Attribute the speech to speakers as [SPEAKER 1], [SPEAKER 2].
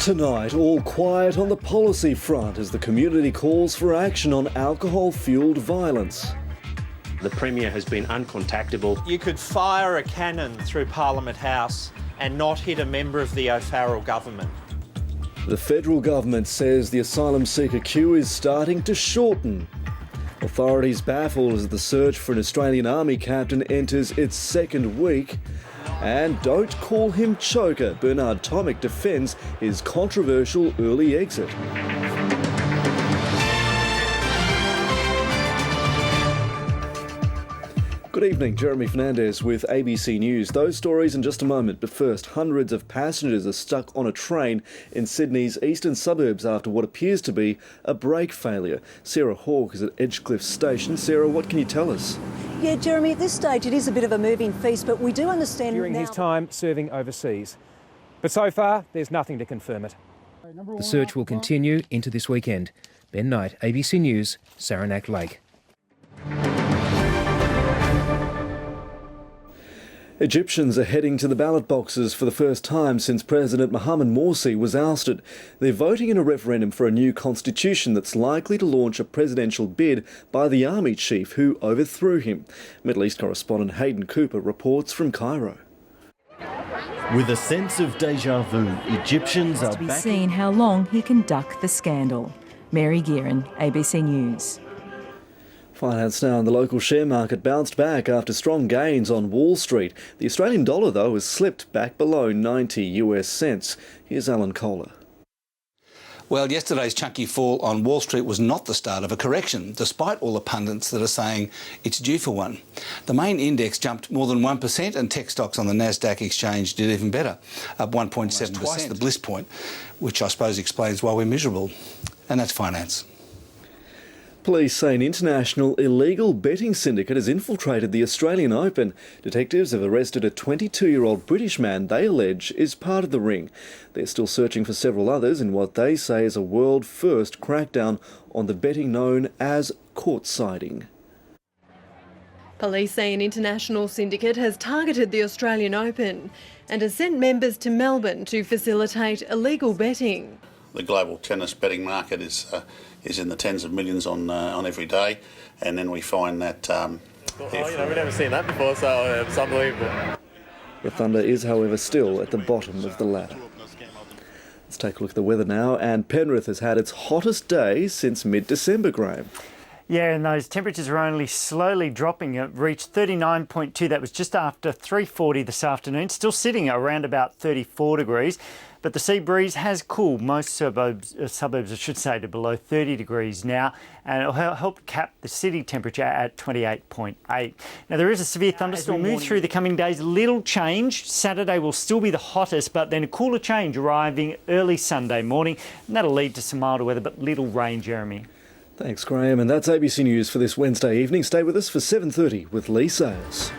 [SPEAKER 1] Tonight, all quiet on the policy front as the community calls for action on alcohol-fuelled violence.
[SPEAKER 2] The Premier has been uncontactable.
[SPEAKER 3] You could fire a cannon through Parliament House and not hit a member of the O'Farrell government.
[SPEAKER 1] The federal government says the asylum seeker queue is starting to shorten. Authorities baffled as the search for an Australian Army captain enters its second week. And don't call him choker, Bernard Tomic defends his controversial early exit. Good evening, Jeremy Fernandez with ABC News. Those stories in just a moment, but first, hundreds of passengers are stuck on a train in Sydney's eastern suburbs after what appears to be a brake failure. Sarah Hawke is at Edgecliff Station. Sarah, what can you tell us?
[SPEAKER 4] Yeah, Jeremy, at this stage it is a bit of a moving feast, but we do understand
[SPEAKER 5] during his time serving overseas. But so far, there's nothing to confirm it.
[SPEAKER 6] The search will continue into this weekend. Ben Knight, ABC News, Saranac Lake.
[SPEAKER 1] Egyptians are heading to the ballot boxes for the first time since President Mohamed Morsi was ousted. They're voting in a referendum for a new constitution that's likely to launch a presidential bid by the army chief who overthrew him. Middle East correspondent Hayden Cooper reports from Cairo.
[SPEAKER 7] With a sense of déjà vu, Egyptians are
[SPEAKER 8] to be seen how long he can duck the scandal. Mary Gearan, ABC News.
[SPEAKER 1] Finance now, and the local share market bounced back after strong gains on Wall Street. The Australian dollar, though, has slipped back below 90 US cents. Here's Alan Kohler.
[SPEAKER 9] Well, yesterday's chunky fall on Wall Street was not the start of a correction, despite all the pundits that are saying it's due for one. The main index jumped more than 1%, and tech stocks on the Nasdaq exchange did even better, up 1.7%, twice the bliss point, which I suppose explains why we're miserable. And that's finance.
[SPEAKER 1] Police say an international illegal betting syndicate has infiltrated the Australian Open. Detectives have arrested a 22-year-old British man they allege is part of the ring. They're still searching for several others in what they say is a world-first crackdown on the betting known as court-siding.
[SPEAKER 10] Police say an international syndicate has targeted the Australian Open and has sent members to Melbourne to facilitate illegal betting.
[SPEAKER 11] The global tennis betting market is in the tens of millions on every day, and then we find that...
[SPEAKER 12] we've never seen that before, so it's unbelievable.
[SPEAKER 1] The Thunder is, however, still at the bottom of the ladder. Let's take a look at the weather now, and Penrith has had its hottest day since mid-December, Graham.
[SPEAKER 13] Yeah, and those temperatures are only slowly dropping. It reached 39.2. That was just after 3:40 this afternoon, still sitting around about 34 degrees. But the sea breeze has cooled most suburbs, I should say, to below 30 degrees now, and it'll help cap the city temperature at 28.8. Now, there is a severe thunderstorm move through the coming days. Little change. Saturday will still be the hottest, but then a cooler change arriving early Sunday morning, and that'll lead to some milder weather, but little rain, Jeremy.
[SPEAKER 1] Thanks, Graham. And that's ABC News for this Wednesday evening. Stay with us for 7:30 with Lee Sales.